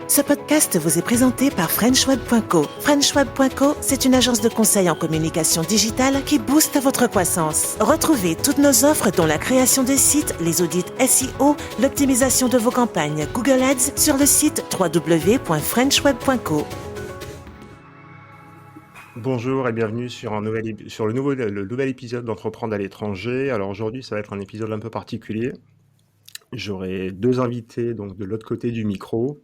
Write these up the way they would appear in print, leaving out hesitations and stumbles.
Ce podcast vous est présenté par FrenchWeb.co. FrenchWeb.co, c'est une agence de conseil en communication digitale qui booste votre croissance. Retrouvez toutes nos offres dont la création de sites, les audits SEO, l'optimisation de vos campagnes Google Ads sur le site www.frenchweb.co. Bonjour et bienvenue sur le nouvel épisode d'Entreprendre à l'étranger. Alors aujourd'hui, ça va être un épisode un peu particulier. J'aurai deux invités donc de l'autre côté du micro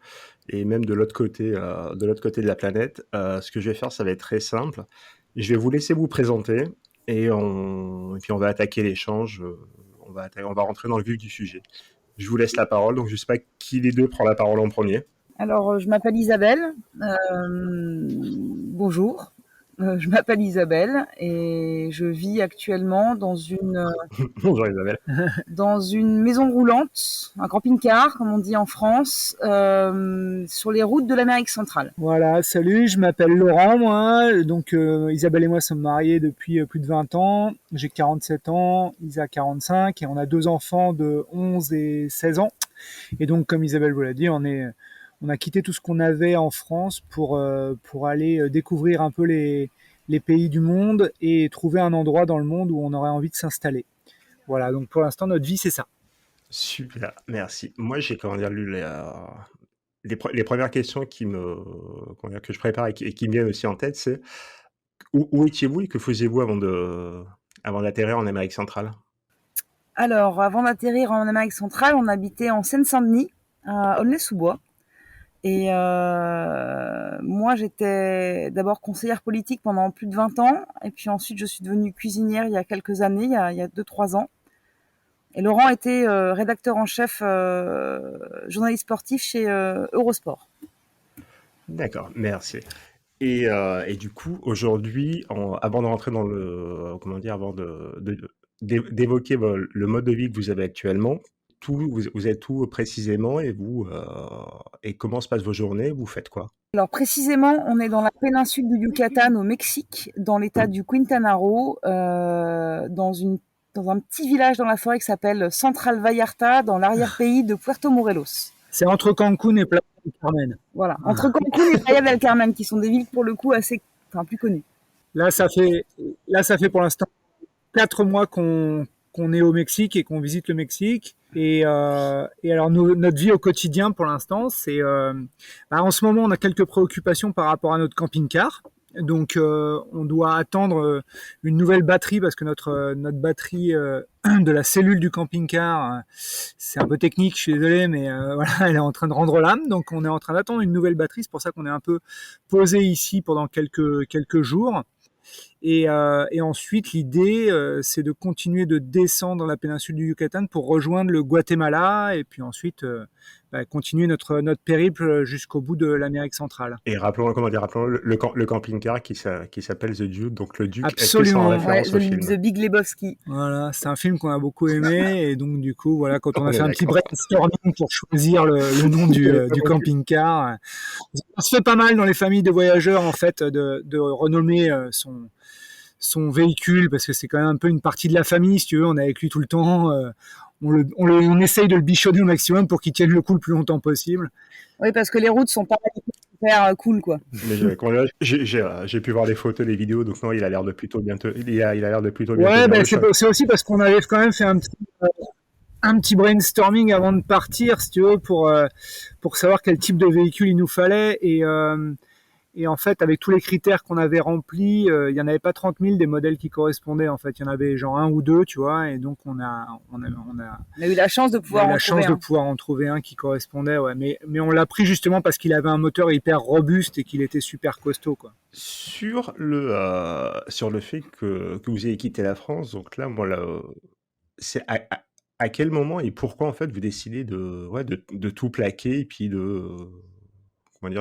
et même de l'autre côté de la planète. Ce que je vais faire, ça va être très simple. Je vais vous laisser vous présenter et puis on va attaquer l'échange. On va rentrer dans le vif du sujet. Je vous laisse la parole. Donc je ne sais pas qui des deux prend la parole en premier. Alors, je m'appelle Isabelle. Bonjour. Je m'appelle Isabelle et je vis actuellement dans une Bonjour Isabelle. dans une maison roulante, un camping-car, comme on dit en France, sur les routes de l'Amérique centrale. Voilà, salut, je m'appelle Laurent, moi. Donc, Isabelle et moi sommes mariés depuis plus de 20 ans. J'ai 47 ans, Isa 45, et on a deux enfants de 11 et 16 ans. Et donc, comme Isabelle vous l'a dit, on a quitté tout ce qu'on avait en France pour aller découvrir un peu les pays du monde et trouver un endroit dans le monde où on aurait envie de s'installer. Voilà, donc pour l'instant, notre vie, c'est ça. Super, merci. Moi, j'ai lu les premières questions que je prépare et qui me viennent aussi en tête, c'est où étiez-vous et que faisiez-vous avant d'atterrir en Amérique centrale? Alors, avant d'atterrir en Amérique centrale, on habitait en Seine-Saint-Denis, à Aulnay-sous-Bois. Et moi, j'étais d'abord conseillère politique pendant plus de 20 ans. Et puis ensuite, je suis devenue cuisinière il y a quelques années, il y a 2-3 ans. Et Laurent était rédacteur en chef, journaliste sportif chez Eurosport. D'accord, merci. Et du coup, aujourd'hui, avant de rentrer dans d'évoquer le mode de vie que vous avez actuellement, vous êtes où précisément et comment se passent vos journées? Vous faites quoi? Alors précisément, on est dans la péninsule du Yucatan au Mexique, dans l'état du Quintana Roo, dans un petit village dans la forêt qui s'appelle Central Vallarta, dans l'arrière-pays de Puerto Morelos. C'est entre Cancun et Playa del Carmen. Voilà, entre Cancun et Playa del Carmen, qui sont des villes pour le coup plus connues. Là, ça fait pour l'instant 4 mois qu'on est au Mexique et qu'on visite le Mexique. Et alors notre vie au quotidien pour l'instant, c'est en ce moment on a quelques préoccupations par rapport à notre camping-car. Donc on doit attendre une nouvelle batterie parce que notre batterie de la cellule du camping-car, c'est un peu technique, je suis désolé, mais voilà, elle est en train de rendre l'âme. Donc on est en train d'attendre une nouvelle batterie. C'est pour ça qu'on est un peu posé ici pendant quelques jours. Et ensuite, l'idée, c'est de continuer de descendre la péninsule du Yucatan pour rejoindre le Guatemala et puis ensuite continuer notre périple jusqu'au bout de l'Amérique centrale. Et rappelons le camping-car qui s'appelle The Duke, donc le Duke. Absolument. Est-ce que c'est en référence au film? The Big Lebowski. Voilà, c'est un film qu'on a beaucoup aimé et donc du coup, voilà, quand on a fait un petit brainstorming pour choisir le nom du camping-car, ça se fait pas mal dans les familles de voyageurs en fait de renommer son véhicule parce que c'est quand même un peu une partie de la famille, si tu veux, on est avec lui tout le temps, on essaye de le bichonner au maximum pour qu'il tienne le coup le plus longtemps possible. Oui, parce que les routes sont pas super cool, quoi. Mais j'ai pu voir des photos, des vidéos, donc non, il a l'air de plutôt bien Ouais, c'est aussi parce qu'on avait quand même fait un petit brainstorming avant de partir, si tu veux, pour savoir quel type de véhicule il nous fallait et en fait, avec tous les critères qu'on avait remplis, il n'y en avait pas 30 000 des modèles qui correspondaient. En fait, il y en avait genre un ou deux, tu vois. Et donc, on a eu la chance de pouvoir en trouver un qui correspondait, ouais. Mais on l'a pris justement parce qu'il avait un moteur hyper robuste et qu'il était super costaud, quoi. Sur le fait que vous ayez quitté la France, donc là, moi, c'est à quel moment et pourquoi, en fait, vous décidez de tout plaquer et puis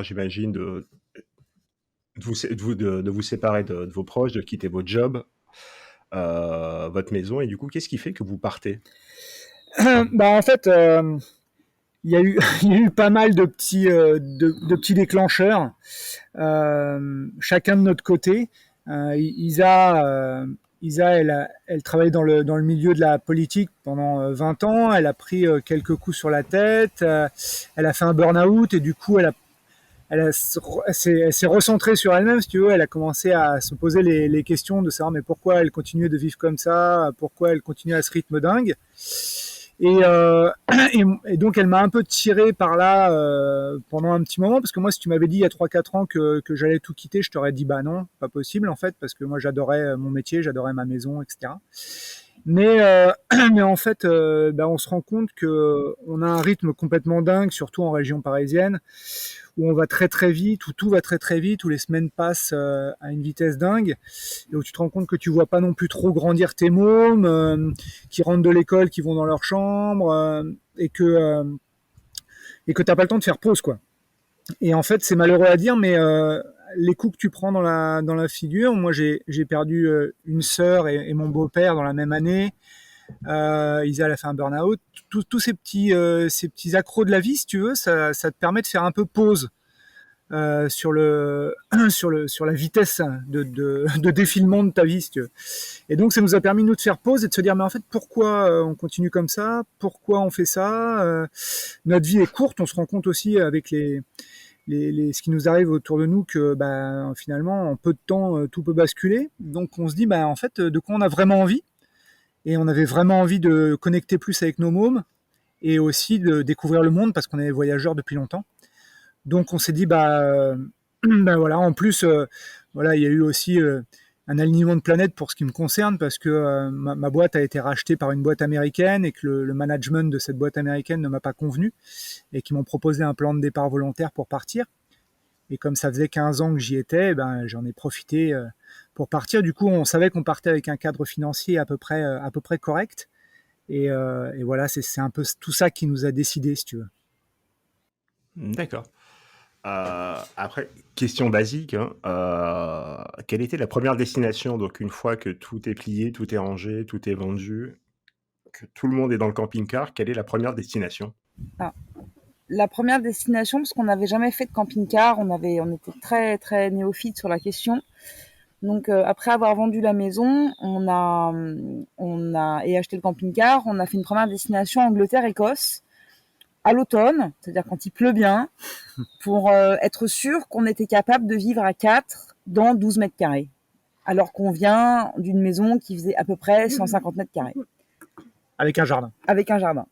j'imagine, de vous séparer de vos proches, de quitter votre job, votre maison, et du coup, qu'est-ce qui fait que vous partez? En fait, il y a eu pas mal de petits déclencheurs, chacun de notre côté. Isa, elle travaillait dans le milieu de la politique pendant 20 ans. Elle a pris quelques coups sur la tête. Elle a fait un burn-out et du coup, elle a elle s'est recentrée sur elle-même, si tu veux. Elle a commencé à se poser les questions de savoir mais pourquoi elle continuait de vivre comme ça, pourquoi elle continuait à ce rythme dingue. Et, et donc elle m'a un peu tiré par là pendant un petit moment, parce que moi si tu m'avais dit il y a 3-4 ans que j'allais tout quitter, je t'aurais dit bah non, pas possible en fait, parce que moi j'adorais mon métier, j'adorais ma maison, etc. Mais, mais en fait, bah, on se rend compte que on a un rythme complètement dingue, surtout en région parisienne, où on va très très vite, où tout va très très vite, où les semaines passent à une vitesse dingue, et où tu te rends compte que tu vois pas non plus trop grandir tes mômes, qui rentrent de l'école, qui vont dans leur chambre, et que t'as pas le temps de faire pause, quoi. Et en fait, c'est malheureux à dire, mais les coups que tu prends dans la figure, moi j'ai perdu une sœur et mon beau-père dans la même année. Isa, elle a fait un burn-out. Tous ces petits accros de la vie, si tu veux, ça te permet de faire un peu pause sur la vitesse de défilement de ta vie, si tu veux. Et donc ça nous a permis nous de faire pause et de se dire mais en fait pourquoi on continue comme ça, pourquoi on fait ça, notre vie est courte, on se rend compte aussi avec ce qui nous arrive autour de nous que bah, finalement en peu de temps tout peut basculer. Donc on se dit bah, en fait de quoi on a vraiment envie. Et on avait vraiment envie de connecter plus avec nos mômes et aussi de découvrir le monde parce qu'on est voyageurs depuis longtemps. Donc on s'est dit bah voilà, en plus voilà, il y a eu aussi un alignement de planètes pour ce qui me concerne parce que ma boîte a été rachetée par une boîte américaine et que le management de cette boîte américaine ne m'a pas convenu et qui m'ont proposé un plan de départ volontaire pour partir. Et comme ça faisait 15 ans que j'y étais, ben j'en ai profité pour partir. Du coup, on savait qu'on partait avec un cadre financier à peu près correct. Et voilà, c'est un peu tout ça qui nous a décidé, si tu veux. D'accord. Après, question basique, hein, quelle était la première destination? Donc une fois que tout est plié, tout est rangé, tout est vendu, que tout le monde est dans le camping-car, quelle est la première destination? Ah. La première destination, parce qu'on n'avait jamais fait de camping-car, on était très très néophytes sur la question. Donc après avoir vendu la maison, et acheté le camping-car, on a fait une première destination Angleterre-Écosse à l'automne, c'est-à-dire quand il pleut bien, pour être sûr qu'on était capable de vivre à 4 dans 12 mètres carrés, alors qu'on vient d'une maison qui faisait à peu près 150 mètres carrés. Avec un jardin. Avec un jardin.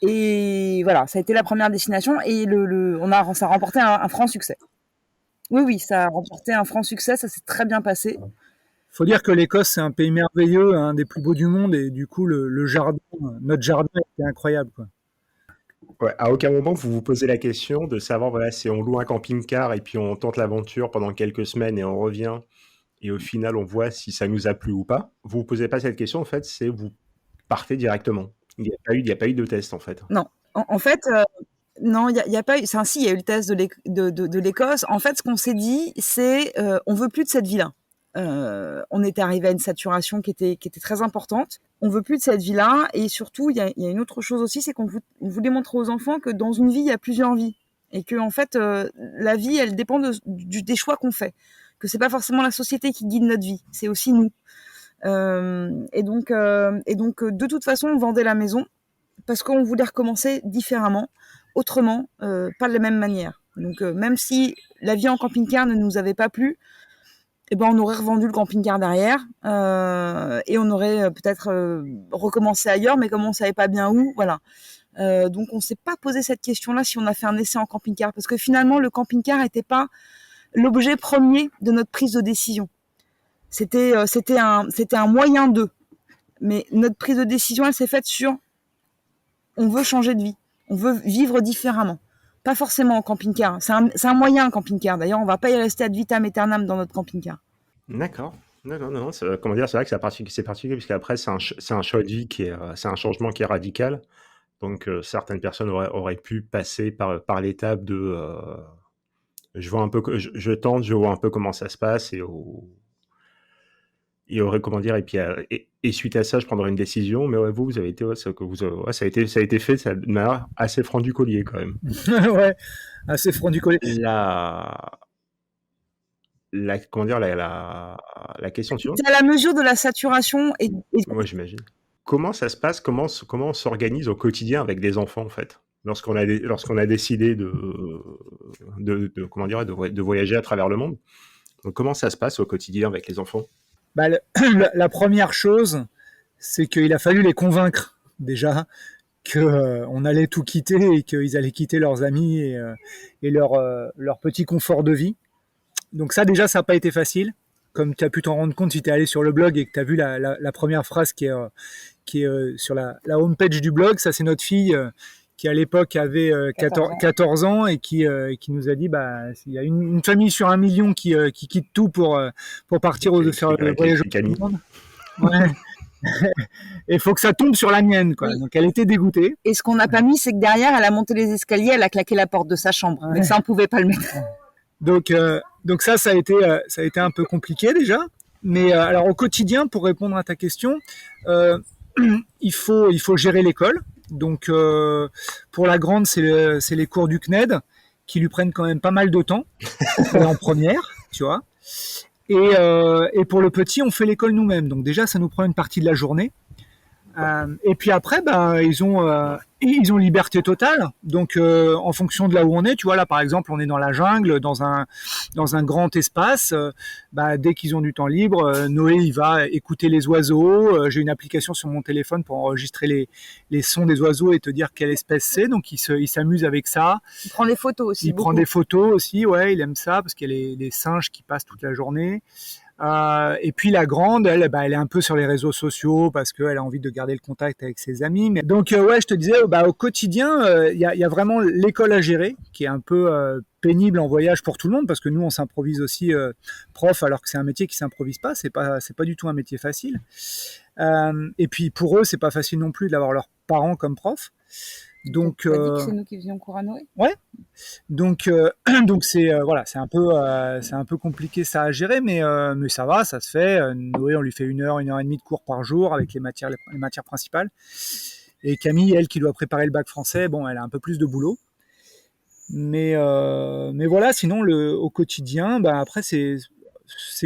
Et voilà, ça a été la première destination et ça a remporté un franc succès. Oui, ça a remporté un franc succès, ça s'est très bien passé. Faut dire que l'Écosse, c'est un pays merveilleux, un des plus beaux du monde, et du coup, notre jardin était incroyable, quoi. Ouais, à aucun moment vous vous posez la question de savoir voilà, si on loue un camping-car et puis on tente l'aventure pendant quelques semaines et on revient et au final on voit si ça nous a plu ou pas. Vous vous posez pas cette question, en fait, c'est vous partez directement. Il n'y a pas eu de test en fait. Non, en fait, non, il y a pas eu. Si, il y a eu le test de l'Écosse. En fait, ce qu'on s'est dit, c'est on veut plus de cette vie-là. On était arrivé à une saturation qui était très importante. On veut plus de cette vie-là, et surtout, il y a une autre chose aussi, c'est qu'on voulait montrer aux enfants que dans une vie, il y a plusieurs vies, et que en fait, la vie, elle dépend des choix qu'on fait. Que c'est pas forcément la société qui guide notre vie, c'est aussi nous. Et donc, de toute façon, on vendait la maison parce qu'on voulait recommencer différemment, autrement, pas de la même manière. Donc, même si la vie en camping-car ne nous avait pas plu, eh ben, on aurait revendu le camping-car derrière et on aurait peut-être recommencé ailleurs, mais comme on savait pas bien où, voilà. Donc, on s'est pas posé cette question-là si on a fait un essai en camping-car, parce que finalement, le camping-car n'était pas l'objet premier de notre prise de décision. C'était un moyen d'eux. Mais notre prise de décision, elle s'est faite sur on veut changer de vie, on veut vivre différemment. Pas forcément en camping-car. C'est un moyen, un camping-car. D'ailleurs, on va pas y rester ad vitam aeternam dans notre camping-car. D'accord. Non. Comment dire, c'est vrai que c'est particulier, parce qu'après, c'est un choix de vie c'est un changement qui est radical. Donc, certaines personnes auraient pu passer par l'étape de je vois un peu, je tente, je vois un peu comment ça se passe comment dire, et puis et suite à ça, je prendrai une décision. Mais ouais, vous avez été, ça a été fait de manière assez franc du collier quand même. Ouais, assez franc du collier. Comment dire, la question suivante. C'est à la mesure de la saturation et Moi, j'imagine. Comment ça se passe? Comment on s'organise au quotidien avec des enfants, en fait? lorsqu'on a décidé comment dire, de voyager à travers le monde. Donc, comment ça se passe au quotidien avec les enfants? Bah, la première chose, c'est qu'il a fallu les convaincre déjà que on allait tout quitter et qu'ils allaient quitter leurs amis et leur petit confort de vie. Donc ça déjà, ça n'a pas été facile. Comme tu as pu t'en rendre compte si tu es allé sur le blog et que tu as vu la première phrase qui est sur la homepage du blog, ça c'est notre fille qui à l'époque avait 14 ans et qui nous a dit il y a une famille sur 1 million qui quitte tout pour partir faire le voyage au monde. Ouais. Et il faut que ça tombe sur la mienne, quoi. Oui. Donc elle était dégoûtée. Et ce qu'on n'a pas mis, c'est que derrière, elle a monté les escaliers, elle a claqué la porte de sa chambre. Mais ça, on pouvait pas le mettre. Donc ça a été un peu compliqué déjà. Mais alors au quotidien, pour répondre à ta question, il faut gérer l'école. Donc pour la grande, c'est les cours du CNED qui lui prennent quand même pas mal de temps en première, tu vois. Et pour le petit, on fait l'école nous-mêmes. Donc déjà, ça nous prend une partie de la journée. Et puis après, ils ont liberté totale. Donc en fonction de là où on est, tu vois, là par exemple, on est dans la jungle, dans un grand espace. Dès qu'ils ont du temps libre, Noé il va écouter les oiseaux. J'ai une application sur mon téléphone pour enregistrer les sons des oiseaux et te dire quelle espèce c'est. Donc il s'amuse avec ça. Il prend des photos aussi. Il prend des photos aussi, ouais, il aime ça parce qu'il y a les singes qui passent toute la journée. Et puis la grande, elle est un peu sur les réseaux sociaux parce qu'elle a envie de garder le contact avec ses amis. Mais donc je te disais, au quotidien, il y a vraiment l'école à gérer qui est un peu pénible en voyage pour tout le monde parce que nous on s'improvise aussi prof alors que c'est un métier qui s'improvise pas. C'est pas du tout un métier facile. Et puis pour eux, c'est pas facile non plus d'avoir leurs parents comme profs. Donc, tu as dit que c'est nous qui faisions cours à Noé. Ouais. Donc c'est c'est un peu compliqué ça à gérer, mais ça va, ça se fait. Noé, on lui fait 1 heure et demie de cours par jour avec les matières principales. Et Camille, elle, qui doit préparer le bac français, elle a un peu plus de boulot. Mais voilà, sinon au quotidien, après c'est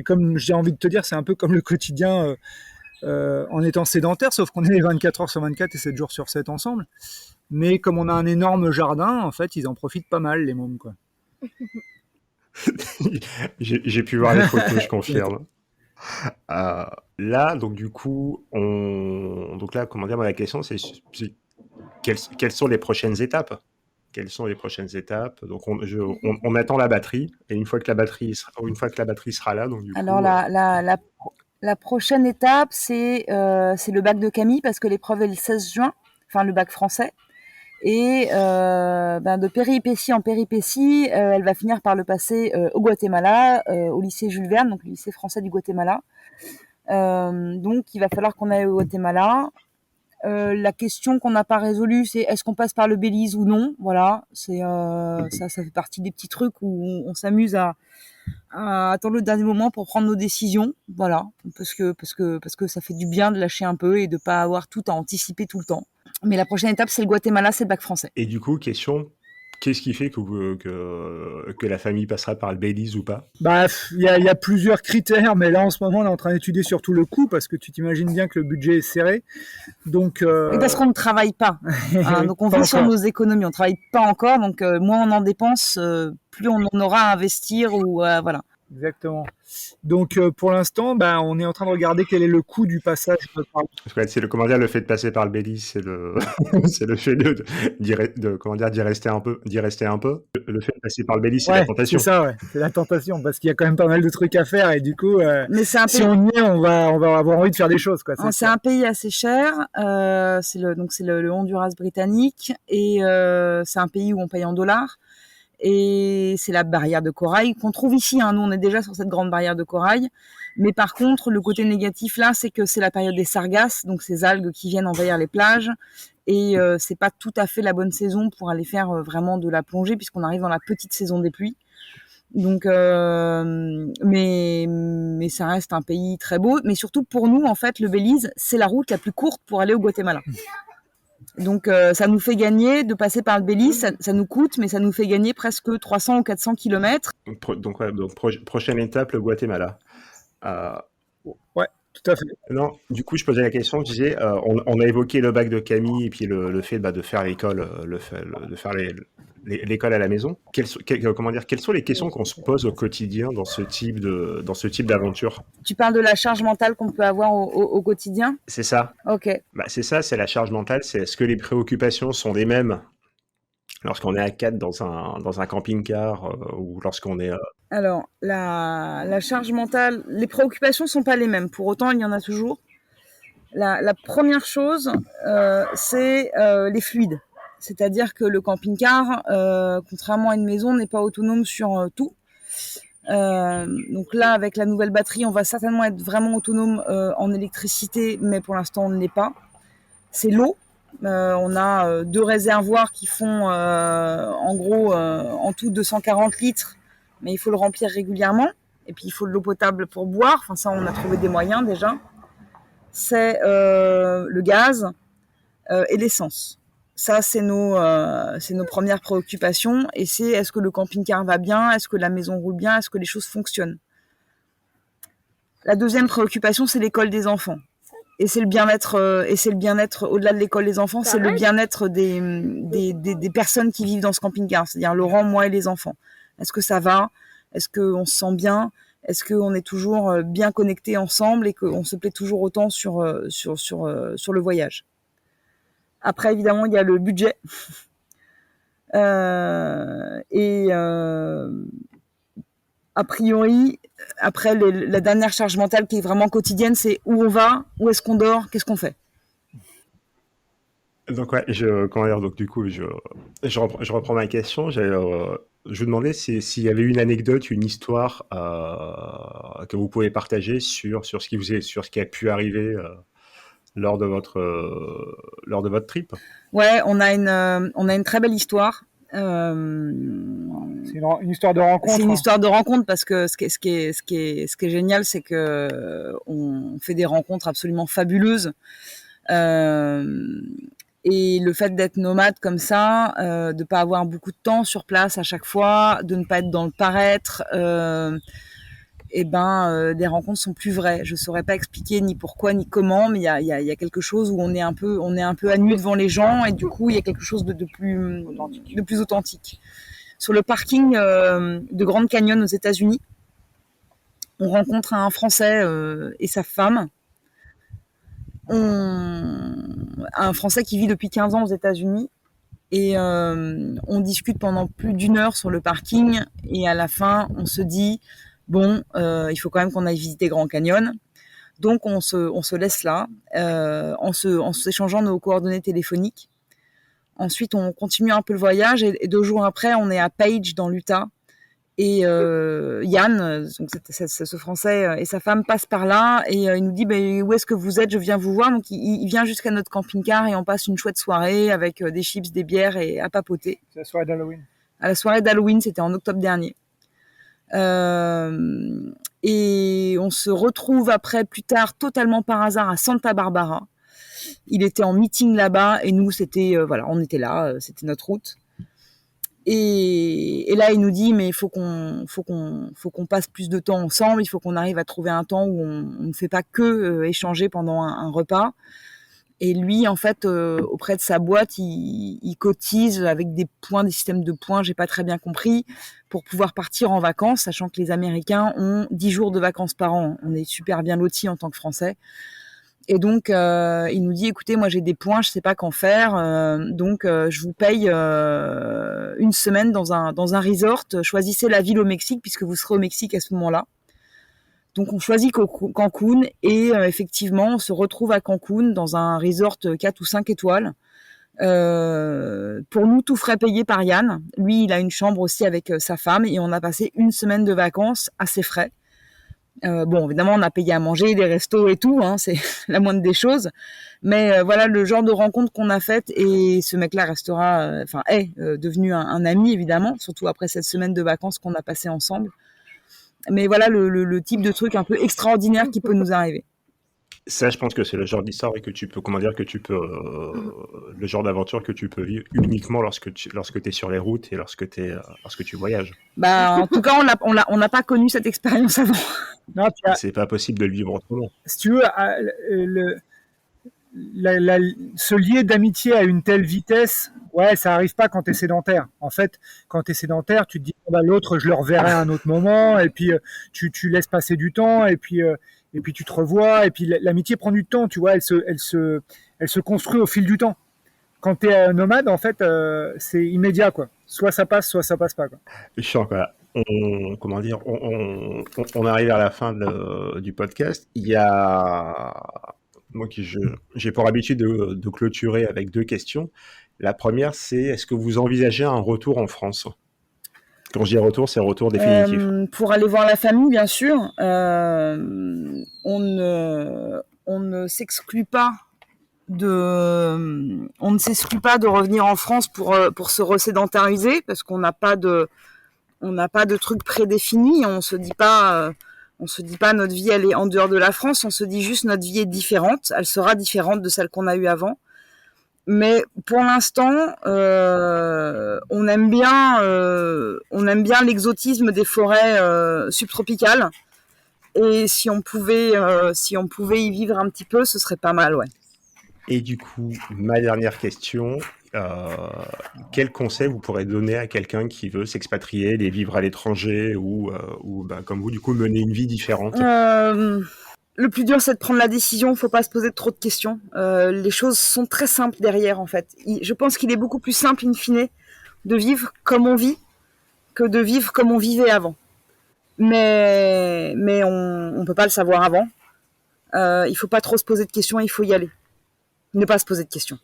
comme j'ai envie de te dire, c'est un peu comme le quotidien en étant sédentaire, sauf qu'on est 24 heures sur 24 et 7 jours sur 7 ensemble. Mais comme on a un énorme jardin, en fait, ils en profitent pas mal, les mômes, quoi. J'ai pu voir les photos, je confirme. Là, donc du coup, comment dire, la question, c'est quelles sont les prochaines étapes? Quelles sont les prochaines étapes? Donc on attend la batterie, et une fois que la batterie sera là, donc du coup. Alors la prochaine étape, c'est le bac de Camille parce que l'épreuve est le 16 juin, enfin le bac français. Et de péripétie en péripétie, elle va finir par le passer au Guatemala, au lycée Jules Verne, donc le lycée français du Guatemala. Donc il va falloir qu'on aille au Guatemala. La question qu'on n'a pas résolue, c'est est-ce qu'on passe par le Belize ou non? Voilà, ça fait partie des petits trucs où on s'amuse à attendre le dernier moment pour prendre nos décisions. Voilà, parce que ça fait du bien de lâcher un peu et de pas avoir tout à anticiper tout le temps. Mais la prochaine étape, c'est le Guatemala, c'est le bac français. Et du coup, question, qu'est-ce qui fait que la famille passera par le Belize ou pas? Il y a plusieurs critères, mais là en ce moment on est en train d'étudier surtout le coût parce que tu t'imagines bien que le budget est serré. Donc et parce qu'on ne travaille pas, donc on vit sur nos économies, on travaille pas encore, donc moins on en dépense, plus on en aura à investir ou voilà. Exactement. Donc pour l'instant, on est en train de regarder quel est le coût du passage. C'est le fait de passer par le Belize, c'est le fait d'y rester un peu. Le fait de passer par le Belize, c'est la tentation. C'est ça, ouais. C'est la tentation parce qu'il y a quand même pas mal de trucs à faire et du coup, mais si on y est, on va avoir envie de faire des choses, quoi. C'est un pays assez cher. C'est le Honduras britannique et c'est un pays où on paye en dollars. Et c'est la barrière de corail qu'on trouve ici. Nous, on est déjà sur cette grande barrière de corail. Mais par contre, le côté négatif là, c'est que c'est la période des sargasses, donc ces algues qui viennent envahir les plages. Et c'est pas tout à fait la bonne saison pour aller faire vraiment de la plongée, puisqu'on arrive dans la petite saison des pluies. Donc, mais ça reste un pays très beau. Mais surtout pour nous, en fait, le Belize, c'est la route la plus courte pour aller au Guatemala. Donc ça nous fait gagner de passer par le Belize, ça nous coûte, mais ça nous fait gagner presque 300 ou 400 kilomètres. Donc prochaine étape, le Guatemala. Ouais. Tout à fait. Non, du coup, je posais la question, je disais, on a évoqué le bac de Camille et puis le fait de faire l'école, de faire l'école à la maison. Comment dire, quelles sont les questions qu'on se pose au quotidien dans ce type d'aventure? Tu parles de la charge mentale qu'on peut avoir au quotidien? C'est ça. Ok. C'est ça, c'est la charge mentale. C'est est-ce que les préoccupations sont les mêmes lorsqu'on est à 4 dans un camping-car ou lorsqu'on est... Alors, la charge mentale, les préoccupations sont pas les mêmes. Pour autant, il y en a toujours. La première chose, c'est les fluides. C'est-à-dire que le camping-car, contrairement à une maison, n'est pas autonome sur tout. Donc là, avec la nouvelle batterie, on va certainement être vraiment autonome en électricité, mais pour l'instant, on ne l'est pas. C'est l'eau. On a 2 réservoirs qui font en gros en tout 240 litres, mais il faut le remplir régulièrement. Et puis il faut de l'eau potable pour boire. Enfin ça, on a trouvé des moyens déjà. C'est le gaz et l'essence. Ça, c'est nos premières préoccupations. Et c'est est-ce que le camping-car va bien? Est-ce que la maison roule bien? Est-ce que les choses fonctionnent? La deuxième préoccupation, c'est l'école des enfants. Et c'est le bien-être au-delà de l'école des enfants, c'est le bien-être des personnes qui vivent dans ce camping-car, c'est-à-dire Laurent, moi et les enfants. Est-ce que ça va? Est-ce qu'on se sent bien? Est-ce qu'on est toujours bien connectés ensemble et qu'on se plaît toujours autant sur le voyage? Après, évidemment, il y a le budget. A priori, après la dernière charge mentale qui est vraiment quotidienne, c'est où on va, où est-ce qu'on dort, qu'est-ce qu'on fait. Donc ouais, donc du coup, je reprends ma question. Je vous demandais s'il y avait une anecdote, une histoire que vous pouvez partager sur ce qui a pu arriver lors de votre trip. Ouais, on a une très belle histoire. C'est une histoire de rencontre. C'est une histoire de rencontre parce que ce qui est génial, c'est que on fait des rencontres absolument fabuleuses. Et le fait d'être nomade comme ça, de pas avoir beaucoup de temps sur place à chaque fois, de ne pas être dans le paraître, des rencontres sont plus vraies. Je saurais pas expliquer ni pourquoi ni comment, mais il y a quelque chose où on est un peu à nu devant les gens et du coup il y a quelque chose de plus authentique. Sur le parking de Grand Canyon aux États-Unis, on rencontre un Français et sa femme. Un Français qui vit depuis 15 ans aux États-Unis et on discute pendant plus d'1 heure sur le parking et à la fin on se dit bon, il faut quand même qu'on aille visiter Grand Canyon. Donc on se laisse là en s'échangeant nos coordonnées téléphoniques. Ensuite on continue un peu le voyage et 2 jours après on est à Page dans l'Utah. Et Yann, donc ce Français et sa femme passent par là et il nous dit où est-ce que vous êtes? Je viens vous voir. Donc il vient jusqu'à notre camping-car et on passe une chouette soirée avec des chips, des bières et à papoter. C'est la soirée d'Halloween. À la soirée d'Halloween, c'était en octobre dernier. Et on se retrouve après, plus tard, totalement par hasard à Santa Barbara. Il était en meeting là-bas et nous, c'était on était là, c'était notre route. Et là, il nous dit, mais il faut qu'on passe plus de temps ensemble. Il faut qu'on arrive à trouver un temps où on ne fait pas que échanger pendant un repas. Et lui, en fait, auprès de sa boîte, il cotise avec des systèmes de points, j'ai pas très bien compris, pour pouvoir partir en vacances, sachant que les Américains ont 10 jours de vacances par an. On est super bien lotis en tant que Français. Et donc, il nous dit, écoutez, moi j'ai des points, je sais pas qu'en faire, donc je vous paye 1 semaine dans un resort. Choisissez la ville au Mexique puisque vous serez au Mexique à ce moment-là. Donc on choisit Cancun et effectivement on se retrouve à Cancun dans un resort 4 ou 5 étoiles. Pour nous, tout frais payé par Yann. Lui, il a une chambre aussi avec sa femme et on a passé 1 semaine de vacances à ses frais. Bon, évidemment, on a payé à manger, des restos et tout, hein, c'est la moindre des choses. Mais voilà le genre de rencontre qu'on a faite et ce mec-là est devenu un ami, évidemment, surtout après cette semaine de vacances qu'on a passé ensemble. Mais voilà le type de truc un peu extraordinaire qui peut nous arriver. Ça, je pense que c'est le genre d'histoire que tu peux, le genre d'aventure que tu peux vivre uniquement lorsque t'es sur les routes et lorsque tu voyages. En tout cas, on n'a pas connu cette expérience avant. Non, C'est pas possible de le vivre autrement. si tu veux, se lier d'amitié à une telle vitesse, ouais, ça arrive pas quand tu es sédentaire. En fait, quand tu es sédentaire, tu te dis, l'autre, je le reverrai à un autre moment, et puis tu laisses passer du temps, et puis tu te revois, et puis l'amitié prend du temps, tu vois, elle se construit au fil du temps. Quand tu es nomade, en fait, c'est immédiat, quoi. Soit ça passe pas, quoi. Je sens que on arrive à la fin du podcast. Il y a moi j'ai pour habitude de clôturer avec 2 questions. La première, c'est est-ce que vous envisagez un retour en France? Quand je dis retour, c'est retour définitif. Pour aller voir la famille, bien sûr. On ne s'exclut pas de revenir en France pour se resédentariser, parce qu'on n'a pas de truc prédéfini. On se dit pas notre vie elle est en dehors de la France. On se dit juste notre vie est différente. Elle sera différente de celle qu'on a eue avant. Mais pour l'instant, on aime bien l'exotisme des forêts subtropicales. Et si on pouvait y vivre un petit peu, ce serait pas mal, ouais. Et du coup, ma dernière question, quel conseil vous pourrez donner à quelqu'un qui veut s'expatrier, aller vivre à l'étranger ou comme vous, du coup, mener une vie différente? Le plus dur, c'est de prendre la décision. Il ne faut pas se poser trop de questions. Les choses sont très simples derrière, en fait. Je pense qu'il est beaucoup plus simple, in fine, de vivre comme on vit que de vivre comme on vivait avant. Mais on ne peut pas le savoir avant. Il ne faut pas trop se poser de questions, il faut y aller. Ne pas se poser de questions.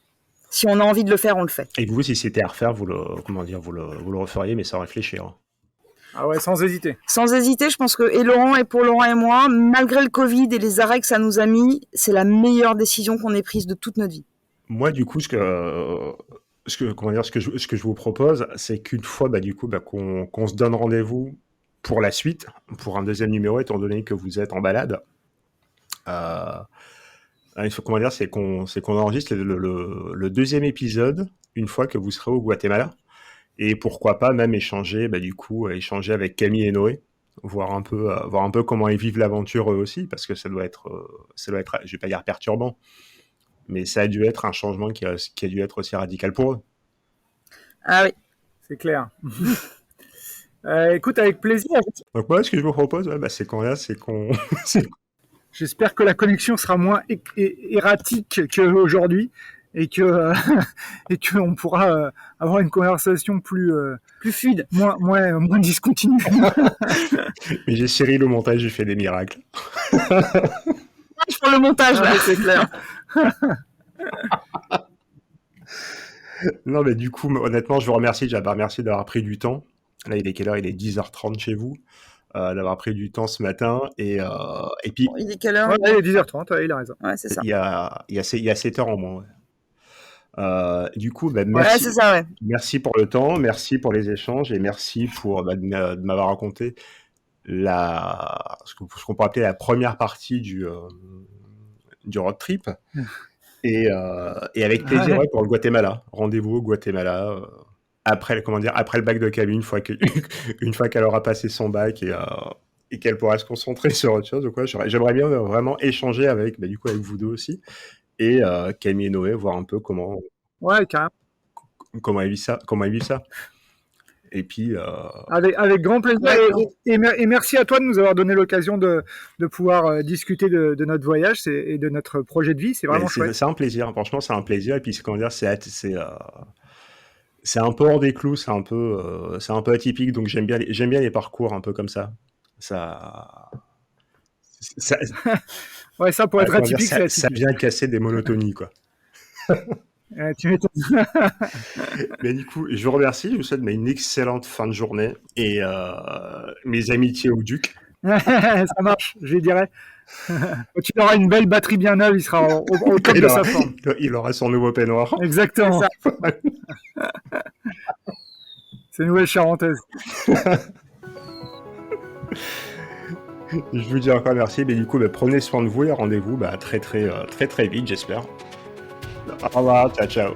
Si on a envie de le faire, on le fait. Et vous, si c'était à refaire, vous le referiez, mais sans réfléchir. Ah ouais, sans hésiter. Sans hésiter, je pense que pour Laurent et moi, malgré le Covid et les arrêts que ça nous a mis, c'est la meilleure décision qu'on ait prise de toute notre vie. Moi, du coup, ce que je vous propose, c'est qu'une fois, qu'on se donne rendez-vous pour la suite, pour un deuxième numéro, étant donné que vous êtes en balade. Il faut c'est qu'on enregistre le deuxième épisode une fois que vous serez au Guatemala. Et pourquoi pas même échanger avec Camille et Noé, voir un peu comment ils vivent l'aventure eux aussi, parce que ça doit être, je vais pas dire perturbant, mais ça a dû être un changement qui a dû être aussi radical pour eux. Ah oui, c'est clair. Écoute, avec plaisir. Donc moi, ce que je vous propose, c'est qu'on J'espère que la connexion sera moins erratique qu'aujourd'hui. Et qu'on pourra avoir une conversation plus fluide, moins discontinue. Mais j'ai Cyril au montage, il fait des miracles. Je prends le montage là, c'est clair. Non, mais du coup, honnêtement, je vous remercie. Merci d'avoir pris du temps. Là, il est quelle heure? Il est 10h30 chez vous. D'avoir pris du temps ce matin. Et puis. Bon, il est quelle heure? Ouais, il est 10h30, il a raison. Ouais, c'est ça. Il y a 7 heures en moins. Ouais. Du coup, merci. Ouais, c'est ça, ouais. Merci pour le temps, merci pour les échanges et merci de m'avoir raconté ce qu'on peut appeler la première partie du road trip. Et avec plaisir pour le Guatemala. Rendez-vous au Guatemala après le bac de Camille, une fois qu'elle aura passé son bac et qu'elle pourra se concentrer sur autre chose. Donc, j'aimerais bien vraiment échanger avec vous deux aussi. Et Camille et Noé, voir un peu comment ils vivent ça. Et puis avec grand plaisir. Et merci à toi de nous avoir donné l'occasion de pouvoir discuter de notre voyage et de notre projet de vie. C'est vraiment chouette. C'est un plaisir. Franchement, c'est un plaisir. Et puis c'est un peu hors des clous, c'est un peu atypique. Donc j'aime bien les parcours un peu comme ça. Ouais, ça pour être atypique, c'est atypique. Ça vient casser des monotonies, quoi. Tu m'étonnes. Mais du coup, je vous remercie. Je vous souhaite une excellente fin de journée et mes amitiés au Duc. Ça marche, je dirais. Tu auras une belle batterie bien neuve, il sera au top de sa forme. Il aura son nouveau peignoir. Exactement. C'est nouvelle charentaise. Je vous dis encore merci, mais du coup, prenez soin de vous et rendez-vous très très vite, j'espère. Au revoir, ciao ciao.